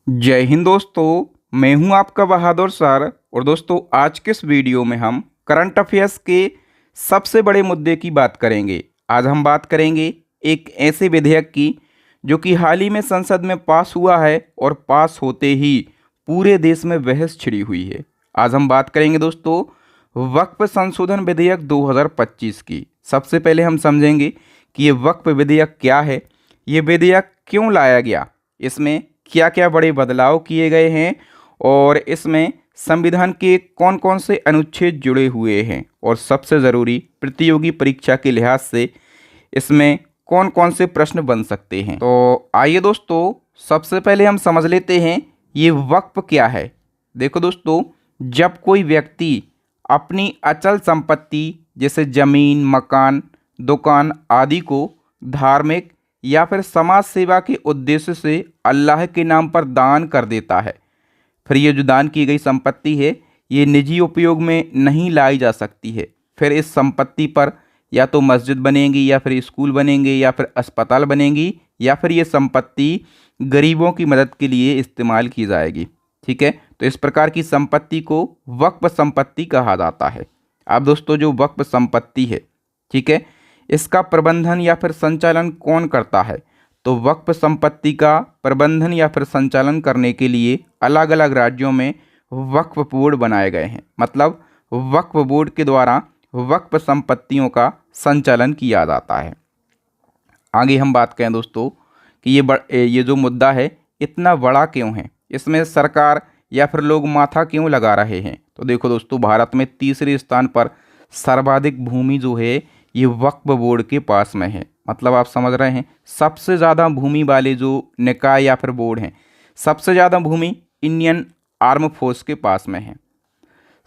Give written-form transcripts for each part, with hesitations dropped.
जय हिंद दोस्तों। मैं हूं आपका बहादुर सर। और दोस्तों, आज के इस वीडियो में हम करंट अफेयर्स के सबसे बड़े मुद्दे की बात करेंगे। आज हम बात करेंगे एक ऐसे विधेयक की जो कि हाल ही में संसद में पास हुआ है और पास होते ही पूरे देश में बहस छिड़ी हुई है। आज हम बात करेंगे दोस्तों वक्फ संशोधन विधेयक 2025 की। सबसे पहले हम समझेंगे कि ये वक्फ विधेयक क्या है, ये विधेयक क्यों लाया गया, इसमें क्या क्या बड़े बदलाव किए गए हैं और इसमें संविधान के कौन कौन से अनुच्छेद जुड़े हुए हैं, और सबसे ज़रूरी प्रतियोगी परीक्षा के लिहाज से इसमें कौन कौन से प्रश्न बन सकते हैं। तो आइए दोस्तों, सबसे पहले हम समझ लेते हैं ये वक्फ क्या है। देखो दोस्तों, जब कोई व्यक्ति अपनी अचल संपत्ति जैसे जमीन, मकान, दुकान आदि को धार्मिक या फिर समाज सेवा के उद्देश्य से अल्लाह के नाम पर दान कर देता है, फिर ये जो दान की गई संपत्ति है ये निजी उपयोग में नहीं लाई जा सकती है। फिर इस संपत्ति पर या तो मस्जिद बनेगी या फिर स्कूल बनेंगे या फिर अस्पताल बनेंगी या फिर ये संपत्ति गरीबों की मदद के लिए इस्तेमाल की जाएगी। ठीक है, तो इस प्रकार की संपत्ति को वक्फ संपत्ति कहा जाता है। अब दोस्तों, जो वक्फ संपत्ति है, ठीक है, इसका प्रबंधन या फिर संचालन कौन करता है? तो वक्फ संपत्ति का प्रबंधन या फिर संचालन करने के लिए अलग अलग राज्यों में वक्फ बोर्ड बनाए गए हैं। मतलब वक्फ बोर्ड के द्वारा वक्फ संपत्तियों का संचालन किया जाता है। आगे हम बात करें दोस्तों कि ये जो मुद्दा है इतना बड़ा क्यों है, इसमें सरकार या फिर लोग माथा क्यों लगा रहे हैं? तो देखो दोस्तों, भारत में तीसरे स्थान पर सर्वाधिक भूमि जो है ये वक्फ बोर्ड के पास में है। मतलब आप समझ रहे हैं, सबसे ज़्यादा भूमि वाले जो निकाय या फिर बोर्ड हैं, सबसे ज़्यादा भूमि इंडियन आर्म फोर्स के पास में है।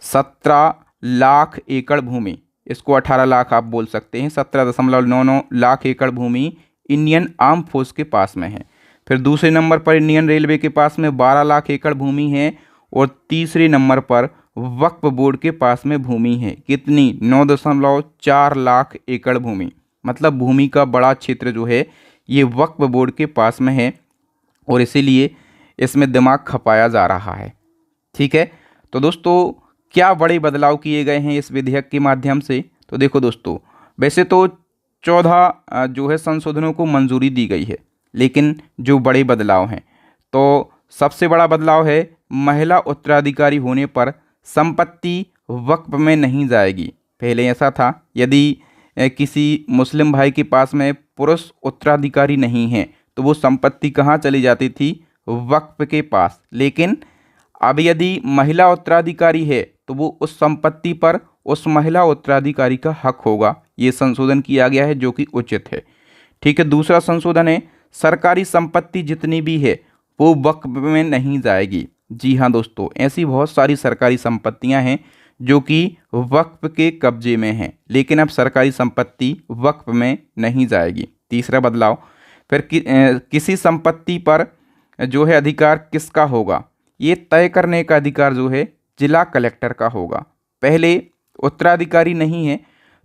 17 लाख एकड़ भूमि, इसको 18 लाख आप बोल सकते हैं, 17.99 लाख एकड़ भूमि इंडियन आर्म फोर्स के पास में है। फिर दूसरे नंबर पर इंडियन रेलवे के पास में 12 लाख एकड़ भूमि है और तीसरे नंबर पर वक्फ बोर्ड के पास में भूमि है कितनी? 9.4 लाख एकड़ भूमि। मतलब भूमि का बड़ा क्षेत्र जो है ये वक्फ बोर्ड के पास में है और इसीलिए इसमें दिमाग खपाया जा रहा है। ठीक है, तो दोस्तों क्या बड़े बदलाव किए गए हैं इस विधेयक के माध्यम से? तो देखो दोस्तों, वैसे तो 14 जो है संशोधनों को मंजूरी दी गई है, लेकिन जो बड़े बदलाव हैं, तो सबसे बड़ा बदलाव है महिला उत्तराधिकारी होने पर संपत्ति वक्फ में नहीं जाएगी। पहले ऐसा था, यदि किसी मुस्लिम भाई के पास में पुरुष उत्तराधिकारी नहीं है तो वो संपत्ति कहाँ चली जाती थी? वक्फ के पास। लेकिन अब यदि महिला उत्तराधिकारी है तो वो उस संपत्ति पर उस महिला उत्तराधिकारी का हक होगा। ये संशोधन किया गया है जो कि उचित है। ठीक है, दूसरा संशोधन है सरकारी संपत्ति जितनी भी है वो वक्फ में नहीं जाएगी। जी हाँ दोस्तों, ऐसी बहुत सारी सरकारी संपत्तियां हैं जो कि वक्फ के कब्जे में हैं, लेकिन अब सरकारी संपत्ति वक्फ में नहीं जाएगी। तीसरा बदलाव, फिर किसी संपत्ति पर जो है अधिकार किसका होगा? ये तय करने का अधिकार जो है जिला कलेक्टर का होगा। पहले उत्तराधिकारी नहीं है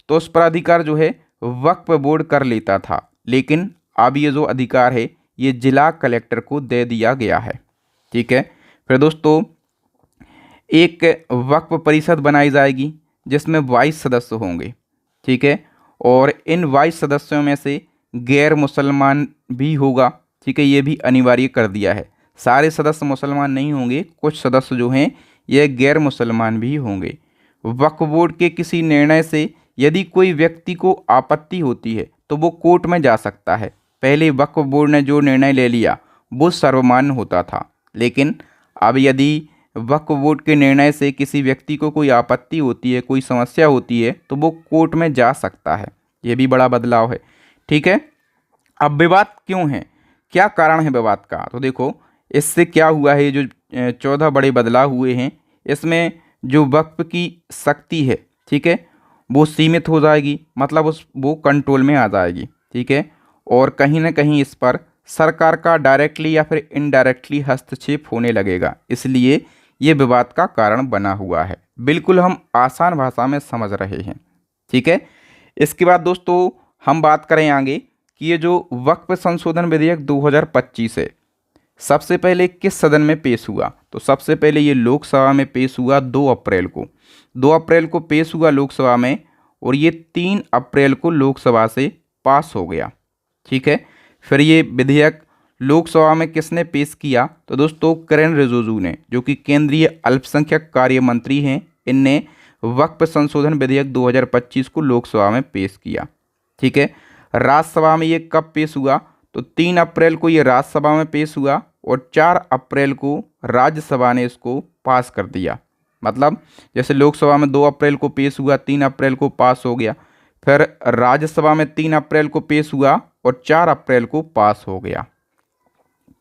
तो उस पर अधिकार जो है वक्फ बोर्ड कर लेता था, लेकिन अब ये जो अधिकार है ये जिला कलेक्टर को दे दिया गया है। ठीक है, फिर दोस्तों एक वक्फ परिषद बनाई जाएगी जिसमें 22 सदस्य होंगे। ठीक है, और इन 22 सदस्यों में से गैर मुसलमान भी होगा। ठीक है, ये भी अनिवार्य कर दिया है। सारे सदस्य मुसलमान नहीं होंगे, कुछ सदस्य जो हैं ये गैर मुसलमान भी होंगे। वक्फ बोर्ड के किसी निर्णय से यदि कोई व्यक्ति को आपत्ति होती है तो वो कोर्ट में जा सकता है। पहले वक्फ बोर्ड ने जो निर्णय ले लिया वो सर्वमान्य होता था, लेकिन अब यदि वक्फ बोर्ड के निर्णय से किसी व्यक्ति को कोई आपत्ति होती है, कोई समस्या होती है, तो वो कोर्ट में जा सकता है। ये भी बड़ा बदलाव है। ठीक है, अब विवाद क्यों है, क्या कारण है विवाद का? तो देखो, इससे क्या हुआ है, जो 14 बड़े बदलाव हुए हैं इसमें जो वक्फ की शक्ति है, ठीक है, वो सीमित हो जाएगी। मतलब वो कंट्रोल में आ जाएगी। ठीक है, और कहीं ना कहीं इस पर सरकार का डायरेक्टली या फिर इनडायरेक्टली हस्तक्षेप होने लगेगा, इसलिए ये विवाद का कारण बना हुआ है। बिल्कुल हम आसान भाषा में समझ रहे हैं। ठीक है, इसके बाद दोस्तों हम बात करें आगे कि ये जो वक्फ संशोधन विधेयक 2025 है, सबसे पहले किस सदन में पेश हुआ? तो सबसे पहले ये लोकसभा में पेश हुआ 2 अप्रैल को। 2 अप्रैल को पेश हुआ लोकसभा में और ये 3 अप्रैल को लोकसभा से पास हो गया। ठीक है, फिर ये विधेयक लोकसभा में किसने पेश किया? तो दोस्तों किरेन रिजिजू ने, जो कि केंद्रीय अल्पसंख्यक कार्य मंत्री हैं। इनने वक्फ संशोधन विधेयक 2025 को लोकसभा में पेश किया। ठीक है, राज्यसभा में ये कब पेश हुआ? तो 3 अप्रैल को ये राज्यसभा में पेश हुआ और 4 अप्रैल को राज्यसभा ने इसको पास कर दिया। मतलब जैसे लोकसभा में 2 अप्रैल को पेश हुआ, 3 अप्रैल को पास हो गया, फिर राज्यसभा में 3 अप्रैल को पेश हुआ और 4 अप्रैल को पास हो गया।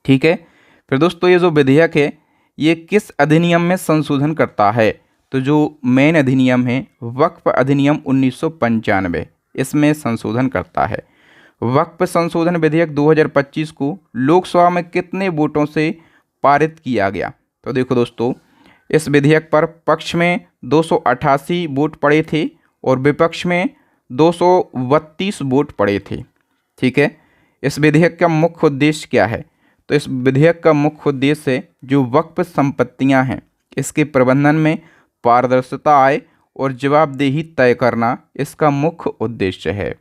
ठीक है, फिर दोस्तों ये जो विधेयक है ये किस अधिनियम में संशोधन करता है? तो जो मेन अधिनियम है वक्फ अधिनियम 1995, इसमें संशोधन करता है। वक्फ संशोधन विधेयक 2025 को लोकसभा में कितने वोटों से पारित किया गया? तो देखो दोस्तों, इस विधेयक पर पक्ष में 288 वोट पड़े थे और विपक्ष में 232 वोट पड़े थे। ठीक है, इस विधेयक का मुख्य उद्देश्य क्या है? तो इस विधेयक का मुख्य उद्देश्य है जो वक्फ संपत्तियां हैं इसके प्रबंधन में पारदर्शिता आए और जवाबदेही तय करना इसका मुख्य उद्देश्य है।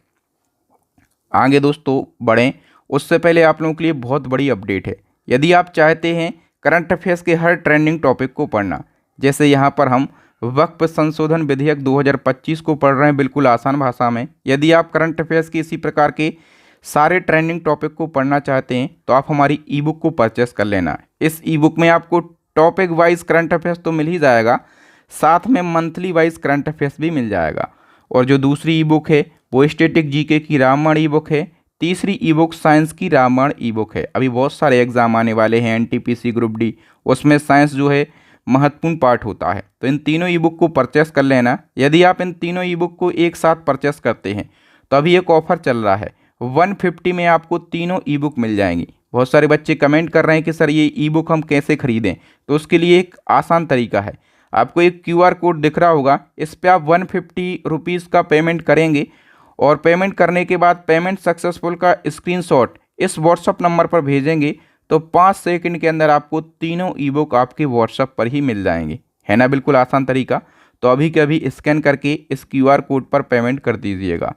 आगे दोस्तों बढ़ें, उससे पहले आप लोगों के लिए बहुत बड़ी अपडेट है। यदि आप चाहते हैं करंट अफेयर्स के हर ट्रेंडिंग टॉपिक को पढ़ना, जैसे यहाँ पर हम वक्फ संशोधन विधेयक 2025 को पढ़ रहे हैं बिल्कुल आसान भाषा में। यदि आप करंट अफेयर्स के इसी प्रकार के सारे ट्रेंडिंग टॉपिक को पढ़ना चाहते हैं तो आप हमारी ई बुक को परचेस कर लेना। इस ई बुक में आपको टॉपिक वाइज करंट अफेयर्स तो मिल ही जाएगा, साथ में मंथली वाइज करंट अफेयर्स भी मिल जाएगा। और जो दूसरी ई बुक है वो स्टैटिक जीके की रामायण ई बुक है। तीसरी ई बुक साइंस की रामायण ई बुक है। अभी बहुत सारे एग्जाम आने वाले हैं, एनटीपीसी ग्रुप डी, उसमें साइंस जो है महत्वपूर्ण पार्ट होता है। तो इन तीनों ई बुक को परचेस कर लेना। यदि आप इन तीनों ई बुक को एक साथ परचेस करते हैं तो अभी एक ऑफर चल रहा है, 150 में आपको तीनों ई बुक मिल जाएंगी। बहुत सारे बच्चे कमेंट कर रहे हैं कि सर ये ई बुक हम कैसे खरीदें? तो उसके लिए एक आसान तरीका है, आपको एक QR कोड दिख रहा होगा, इस पर आप 150 रुपीज़ का पेमेंट करेंगे और पेमेंट करने के बाद पेमेंट सक्सेसफुल का स्क्रीनशॉट इस व्हाट्सअप नंबर पर भेजेंगे तो 5 सेकंड के अंदर आपको तीनों ई बुक आपके व्हाट्सअप पर ही मिल जाएंगे। है ना बिल्कुल आसान तरीका। तो अभी के अभी स्कैन करके इस QR कोड पर पेमेंट कर दीजिएगा।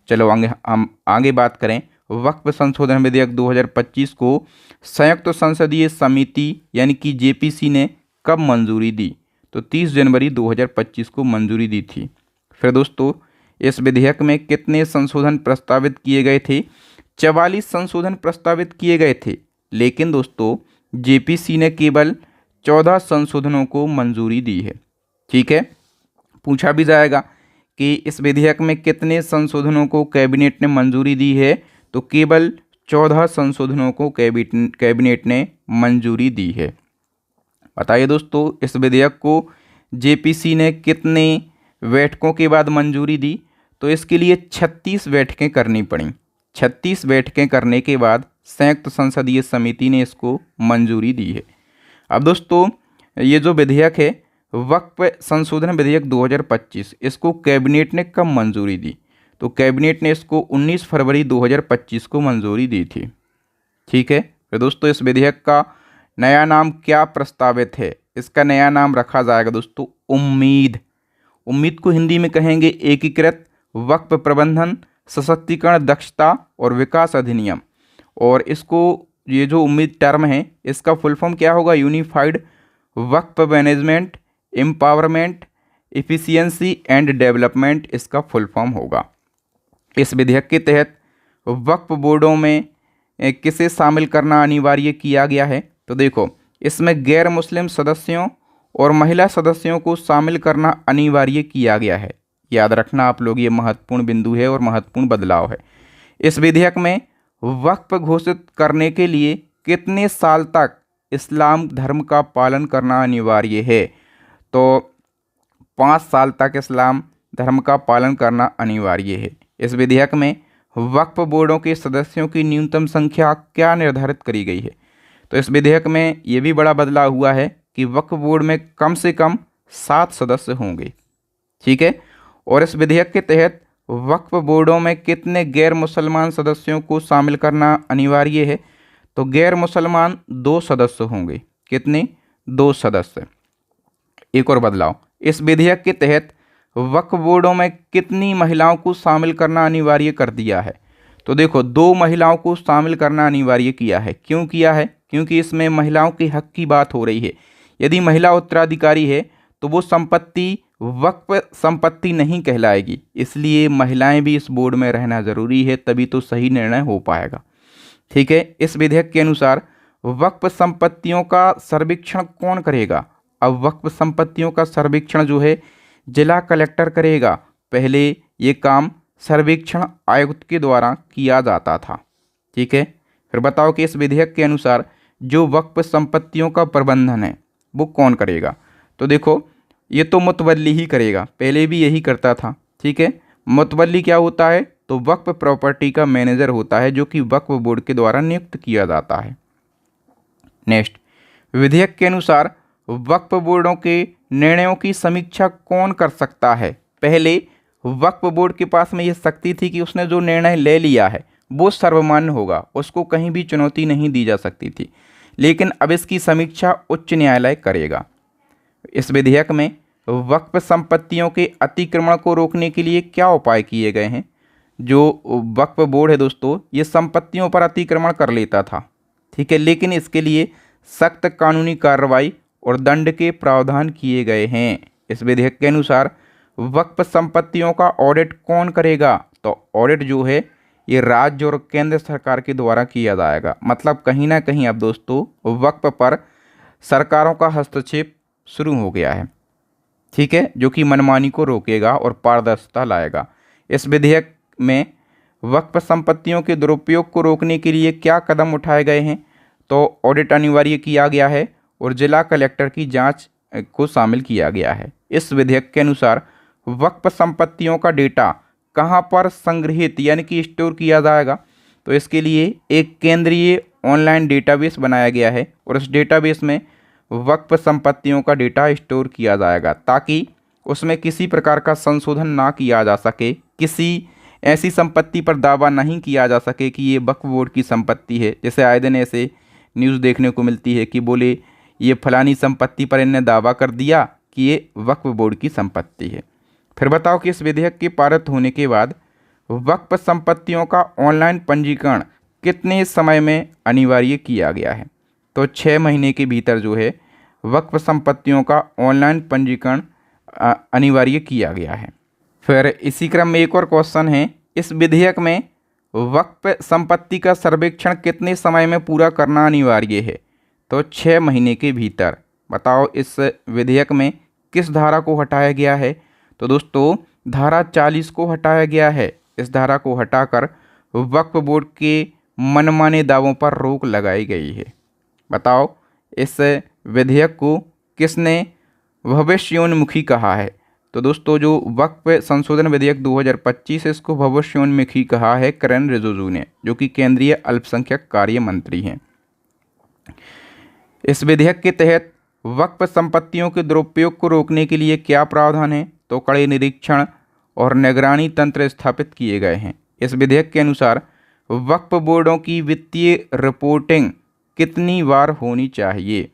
चलो हम आगे बात करें। वक्फ संशोधन विधेयक 2025 को संयुक्त संसदीय समिति यानी कि JPC ने कब मंजूरी दी? तो 30 जनवरी 2025 को मंजूरी दी थी। फिर दोस्तों इस विधेयक में कितने संशोधन प्रस्तावित किए गए थे? 44 संशोधन प्रस्तावित किए गए थे, लेकिन दोस्तों JPC ने केवल 14 संशोधनों को मंजूरी दी है। ठीक है, पूछा भी जाएगा कि इस विधेयक में कितने संशोधनों को कैबिनेट ने मंजूरी दी है? तो केवल 14 संशोधनों को कैबिनेट ने मंजूरी दी है। बताइए दोस्तों इस विधेयक को JPC ने कितने बैठकों के बाद मंजूरी दी? तो इसके लिए 36 बैठकें करनी पड़ी। 36 बैठकें करने के बाद संयुक्त संसदीय समिति ने इसको मंजूरी दी है। अब दोस्तों ये जो विधेयक है वक्फ संशोधन विधेयक 2025, इसको कैबिनेट ने कब मंजूरी दी? तो कैबिनेट ने इसको 19 फरवरी 2025 को मंजूरी दी थी। ठीक है, फिर दोस्तों इस विधेयक का नया नाम क्या प्रस्तावित है? इसका नया नाम रखा जाएगा दोस्तों उम्मीद। उम्मीद को हिंदी में कहेंगे एकीकृत वक्फ प्रबंधन सशक्तिकरण दक्षता और विकास अधिनियम। और इसको ये जो उम्मीद टर्म है इसका फुल फॉर्म क्या होगा? Unified Waqf management empowerment efficiency and development, इसका फुल फॉर्म होगा। इस विधेयक के तहत वक्फ बोर्डों में किसे शामिल करना अनिवार्य किया गया है? तो देखो इसमें गैर मुस्लिम सदस्यों और महिला सदस्यों को शामिल करना अनिवार्य किया गया है। याद रखना आप लोग, ये महत्वपूर्ण बिंदु है और महत्वपूर्ण बदलाव है। इस विधेयक में वक्फ घोषित करने के लिए कितने साल तक इस्लाम धर्म का पालन करना अनिवार्य है? तो 5 साल तक इस्लाम धर्म का पालन करना अनिवार्य है। इस विधेयक में वक्फ बोर्डों के सदस्यों की न्यूनतम संख्या क्या निर्धारित करी गई है? तो इस विधेयक में ये भी बड़ा बदलाव हुआ है कि वक्फ बोर्ड में कम से कम 7 सदस्य होंगे। ठीक है, और इस विधेयक के तहत वक्फ बोर्डों में कितने गैर मुसलमान सदस्यों को शामिल करना अनिवार्य है? तो गैर मुसलमान 2 सदस्य होंगे। कितने? 2 सदस्य। एक और बदलाव, इस विधेयक के तहत वक्फ बोर्डों में कितनी महिलाओं को शामिल करना अनिवार्य कर दिया है? तो देखो 2 महिलाओं को शामिल करना अनिवार्य किया है। क्यों किया है? क्योंकि इसमें महिलाओं के हक की बात हो रही है। यदि महिला उत्तराधिकारी है तो वो संपत्ति वक्फ संपत्ति नहीं कहलाएगी, इसलिए महिलाएं भी इस बोर्ड में रहना जरूरी है, तभी तो सही निर्णय हो पाएगा। ठीक है। इस विधेयक के अनुसार वक्फ संपत्तियों का सर्वेक्षण कौन करेगा? अब वक्फ संपत्तियों का सर्वेक्षण जो है जिला कलेक्टर करेगा। पहले ये काम सर्वेक्षण आयुक्त के द्वारा किया जाता था। ठीक है। फिर बताओ कि इस विधेयक के अनुसार जो वक्फ संपत्तियों का प्रबंधन है वो कौन करेगा? तो देखो ये तो मुतवल्ली ही करेगा, पहले भी यही करता था। ठीक है। मुतवल्ली क्या होता है? तो वक्फ प्रॉपर्टी का मैनेजर होता है, जो कि वक्फ बोर्ड के द्वारा नियुक्त किया जाता है। नेक्स्ट, विधेयक के अनुसार वक्फ बोर्डों के निर्णयों की समीक्षा कौन कर सकता है? पहले वक्फ बोर्ड के पास में ये शक्ति थी कि उसने जो निर्णय ले लिया है वो सर्वमान्य होगा, उसको कहीं भी चुनौती नहीं दी जा सकती थी। लेकिन अब इसकी समीक्षा उच्च न्यायालय करेगा। इस विधेयक में वक्फ संपत्तियों के अतिक्रमण को रोकने के लिए क्या उपाय किए गए हैं? जो वक्फ बोर्ड है दोस्तों, ये संपत्तियों पर अतिक्रमण कर लेता था। ठीक है। लेकिन इसके लिए सख्त कानूनी कार्रवाई और दंड के प्रावधान किए गए हैं। इस विधेयक के अनुसार वक्फ संपत्तियों का ऑडिट कौन करेगा? तो ऑडिट जो है ये राज्य और केंद्र सरकार के द्वारा किया जाएगा। मतलब कहीं ना कहीं अब दोस्तों वक्फ पर सरकारों का हस्तक्षेप शुरू हो गया है। ठीक है। जो कि मनमानी को रोकेगा और पारदर्शिता लाएगा। इस विधेयक में वक्फ संपत्तियों के दुरुपयोग को रोकने के लिए क्या कदम उठाए गए हैं? तो ऑडिट अनिवार्य किया गया है और जिला कलेक्टर की जांच को शामिल किया गया है। इस विधेयक के अनुसार वक्फ संपत्तियों का डेटा कहां पर संग्रहित यानी कि स्टोर किया जाएगा? तो इसके लिए एक केंद्रीय ऑनलाइन डेटाबेस बनाया गया है और उस डेटाबेस में वक्फ संपत्तियों का डेटा स्टोर किया जाएगा, ताकि उसमें किसी प्रकार का संशोधन ना किया जा सके, किसी ऐसी संपत्ति पर दावा नहीं किया जा सके कि ये वक्फ बोर्ड की संपत्ति है। जैसे आए दिन ऐसे न्यूज़ देखने को मिलती है कि बोले ये फलानी संपत्ति पर इन्होंने दावा कर दिया कि ये वक्फ बोर्ड की संपत्ति है। फिर बताओ कि इस विधेयक के पारित होने के बाद वक्फ संपत्तियों का ऑनलाइन पंजीकरण कितने समय में अनिवार्य किया गया है? तो 6 महीने के भीतर जो है वक्फ संपत्तियों का ऑनलाइन पंजीकरण अनिवार्य किया गया है। फिर इसी क्रम में एक और क्वेश्चन है, इस विधेयक में वक्फ संपत्ति का सर्वेक्षण कितने समय में पूरा करना अनिवार्य है? तो 6 महीने के भीतर। बताओ इस विधेयक में किस धारा को हटाया गया है? तो दोस्तों धारा 40 को हटाया गया है। इस धारा को हटाकर वक्फ बोर्ड के मनमाने दावों पर रोक लगाई गई है। बताओ इस विधेयक को किसने भविष्योन्मुखी कहा है? तो दोस्तों जो वक्फ संशोधन विधेयक 2025 है इसको भविष्योन्मुखी कहा है किरेन रिजिजू ने, जो कि केंद्रीय अल्पसंख्यक कार्य मंत्री हैं। इस विधेयक के तहत वक्फ संपत्तियों के दुरुपयोग को रोकने के लिए क्या प्रावधान है? तो कड़े निरीक्षण और निगरानी तंत्र स्थापित किए गए हैं। इस विधेयक के अनुसार वक्फ बोर्डों की वित्तीय रिपोर्टिंग कितनी बार होनी चाहिए?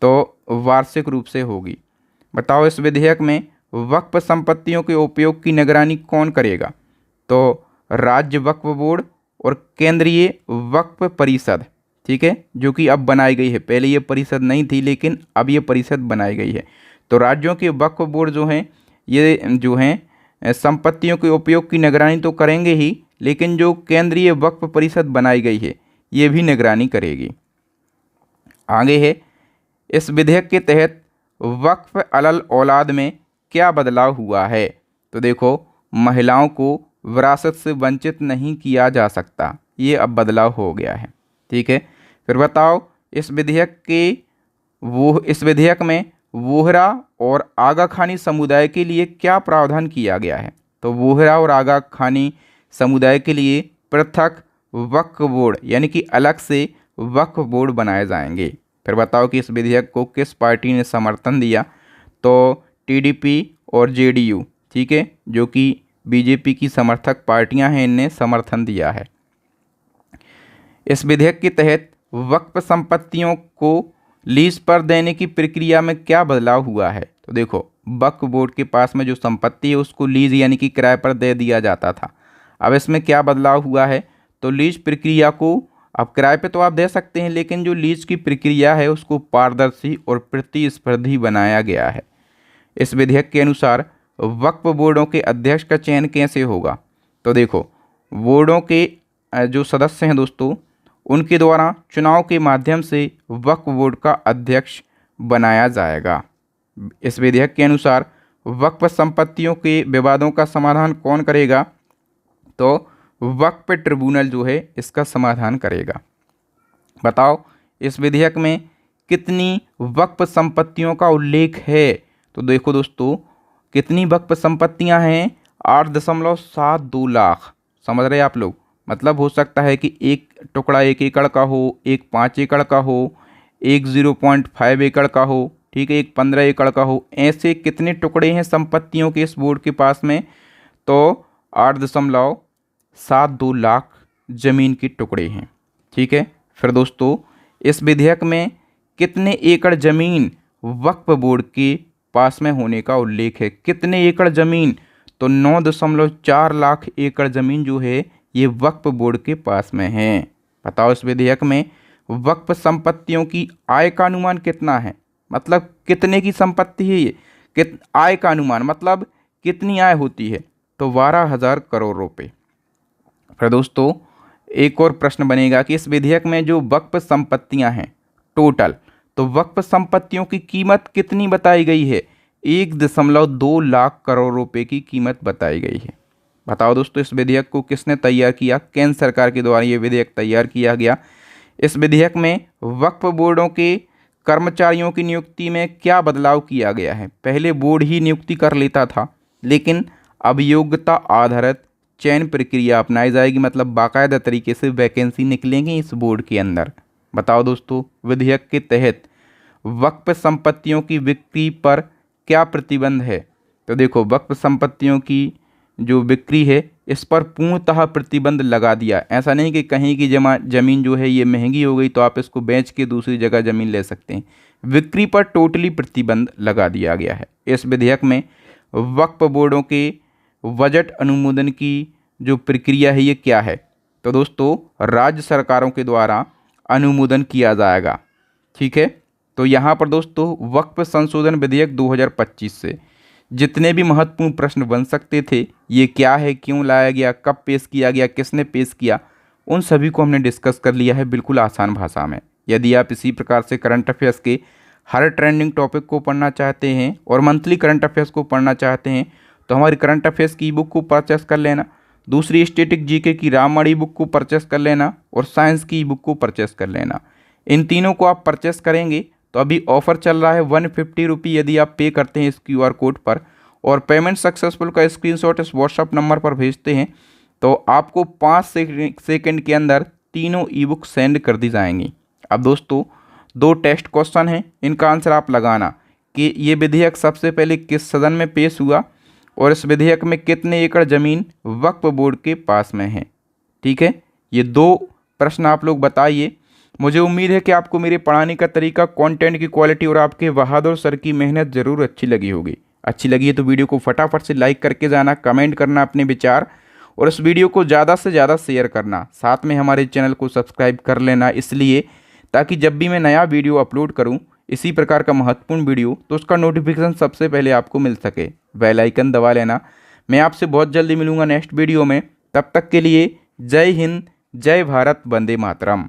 तो वार्षिक रूप से होगी। बताओ इस विधेयक में वक्फ संपत्तियों के उपयोग की निगरानी कौन करेगा? तो राज्य वक्फ बोर्ड और केंद्रीय वक्फ परिषद। ठीक है। जो कि अब बनाई गई है, पहले ये परिषद नहीं थी लेकिन अब ये परिषद बनाई गई है। तो राज्यों के वक्फ बोर्ड जो हैं ये जो हैं संपत्तियों के उपयोग की निगरानी तो करेंगे ही, लेकिन जो केंद्रीय वक्फ परिषद बनाई गई है ये भी निगरानी करेगी। आगे है, इस विधेयक के तहत वक्फ अलल औलाद में क्या बदलाव हुआ है? तो देखो महिलाओं को विरासत से वंचित नहीं किया जा सकता, ये अब बदलाव हो गया है। ठीक है। फिर बताओ इस विधेयक में वोहरा और आगा खानी समुदाय के लिए क्या प्रावधान किया गया है? तो वोहरा और आगा खानी समुदाय के लिए पृथक वक्फ बोर्ड यानी कि अलग से वक्फ बोर्ड बनाए जाएंगे। फिर बताओ कि इस विधेयक को किस पार्टी ने समर्थन दिया? तो टीडीपी और जेडीयू। ठीक है। जो कि बीजेपी की समर्थक पार्टियां हैं, इनने समर्थन दिया है। इस विधेयक के तहत वक्फ संपत्तियों को लीज पर देने की प्रक्रिया में क्या बदलाव हुआ है। तो देखो, वक्फ बोर्ड के पास में जो संपत्ति है उसको लीज यानी कि किराए पर दे दिया जाता था। अब इसमें क्या बदलाव हुआ है, तो लीज प्रक्रिया को अब किराए पे तो आप दे सकते हैं, लेकिन जो लीज की प्रक्रिया है उसको पारदर्शी और प्रतिस्पर्धी बनाया गया है। इस विधेयक के अनुसार वक्फ बोर्डों के अध्यक्ष का चयन कैसे होगा। तो देखो, बोर्डों के जो सदस्य हैं दोस्तों, उनके द्वारा चुनाव के माध्यम से वक्फ बोर्ड का अध्यक्ष बनाया जाएगा। इस विधेयक के अनुसार वक्फ संपत्तियों के विवादों का समाधान कौन करेगा, तो वक्फ ट्रिब्यूनल जो है इसका समाधान करेगा। बताओ, इस विधेयक में कितनी वक्फ संपत्तियों का उल्लेख है। तो देखो दोस्तों, कितनी वक्फ संपत्तियां हैं, 8.72 लाख। समझ रहे आप लोग, मतलब हो सकता है कि एक टुकड़ा 1 एकड़ का हो, एक 5 एकड़ का हो, एक 0.5 एकड़ का हो, ठीक है, एक 15 एकड़ का हो। ऐसे कितने टुकड़े हैं संपत्तियों के इस बोर्ड के पास में, तो 8.72 लाख जमीन के टुकड़े हैं। ठीक है, फिर दोस्तों इस विधेयक में कितने एकड़ जमीन वक्फ बोर्ड के पास में होने का उल्लेख है। कितने एकड़ ज़मीन, तो 9.4 लाख एकड़ ज़मीन जो है ये वक्फ बोर्ड के पास में है। बताओ, इस विधेयक में वक्फ संपत्तियों की आय का अनुमान कितना है, मतलब कितने की संपत्ति है ये, आय का अनुमान मतलब कितनी आय होती है, तो 12,000 करोड़ रुपए। फिर दोस्तों एक और प्रश्न बनेगा कि इस विधेयक में जो वक्फ संपत्तियां हैं टोटल, तो वक्फ संपत्तियों की कीमत कितनी बताई गई है, 1.2 लाख करोड़ रुपए की कीमत बताई गई है। बताओ दोस्तों, इस विधेयक को किसने तैयार किया, केंद्र सरकार के द्वारा ये विधेयक तैयार किया गया। इस विधेयक में वक्फ बोर्डों के कर्मचारियों की नियुक्ति में क्या बदलाव किया गया है। पहले बोर्ड ही नियुक्ति कर लेता था, लेकिन अब योग्यता आधारित चयन प्रक्रिया अपनाई जाएगी, मतलब बाकायदा तरीके से वैकेंसी निकलेंगी इस बोर्ड के अंदर। बताओ दोस्तों, विधेयक के तहत वक्फ संपत्तियों की बिक्री पर क्या प्रतिबंध है। तो देखो, वक्फ संपत्तियों की जो बिक्री है इस पर पूर्णतः प्रतिबंध लगा दिया। ऐसा नहीं कि कहीं की ज़मीन जो है ये महंगी हो गई तो आप इसको बेच के दूसरी जगह ज़मीन ले सकते हैं। बिक्री पर टोटली प्रतिबंध लगा दिया गया है। इस विधेयक में वक्फ बोर्डों के बजट अनुमोदन की जो प्रक्रिया है ये क्या है, तो दोस्तों राज्य सरकारों के द्वारा अनुमोदन किया जाएगा। ठीक है, तो यहाँ पर दोस्तों वक्फ संशोधन विधेयक 2025 से जितने भी महत्वपूर्ण प्रश्न बन सकते थे, ये क्या है, क्यों लाया गया, कब पेश किया गया, किसने पेश किया, उन सभी को हमने डिस्कस कर लिया है बिल्कुल आसान भाषा में। यदि आप इसी प्रकार से करंट अफेयर्स के हर ट्रेंडिंग टॉपिक को पढ़ना चाहते हैं और मंथली करंट अफेयर्स को पढ़ना चाहते हैं तो हमारी करंट अफेयर्स की बुक को परचेस कर लेना, दूसरी स्टैटिक जीके की राममणि बुक को परचेस कर लेना और साइंस की बुक को परचेस कर लेना। इन तीनों को आप परचेस करेंगे तो अभी ऑफर चल रहा है 150 रुपये यदि आप पे करते हैं इस QR कोड पर और पेमेंट सक्सेसफुल का स्क्रीनशॉट इस व्हाट्सअप नंबर पर भेजते हैं तो आपको 5 सेकंड के अंदर तीनों ई बुक सेंड कर दी जाएंगी। अब दोस्तों 2 टेस्ट क्वेश्चन हैं, इनका आंसर आप लगाना कि ये विधेयक सबसे पहले किस सदन में पेश हुआ और इस विधेयक में कितने एकड़ ज़मीन वक्फ बोर्ड के पास में है। ठीक है, ये 2 प्रश्न आप लोग बताइए। मुझे उम्मीद है कि आपको मेरे पढ़ाने का तरीका, कंटेंट की क्वालिटी और आपके बहादुर सर की मेहनत ज़रूर अच्छी लगी होगी। अच्छी लगी है तो वीडियो को फटाफट से लाइक करके जाना, कमेंट करना अपने विचार और इस वीडियो को ज़्यादा से ज़्यादा शेयर करना। साथ में हमारे चैनल को सब्सक्राइब कर लेना, इसलिए ताकि जब भी मैं नया वीडियो अपलोड करूं इसी प्रकार का महत्वपूर्ण वीडियो तो उसका नोटिफिकेशन सबसे पहले आपको मिल सके। बेल आइकन दबा लेना। मैं आपसे बहुत जल्दी मिलूंगा नेक्स्ट वीडियो में। तब तक के लिए जय हिंद, जय भारत, वंदे मातरम।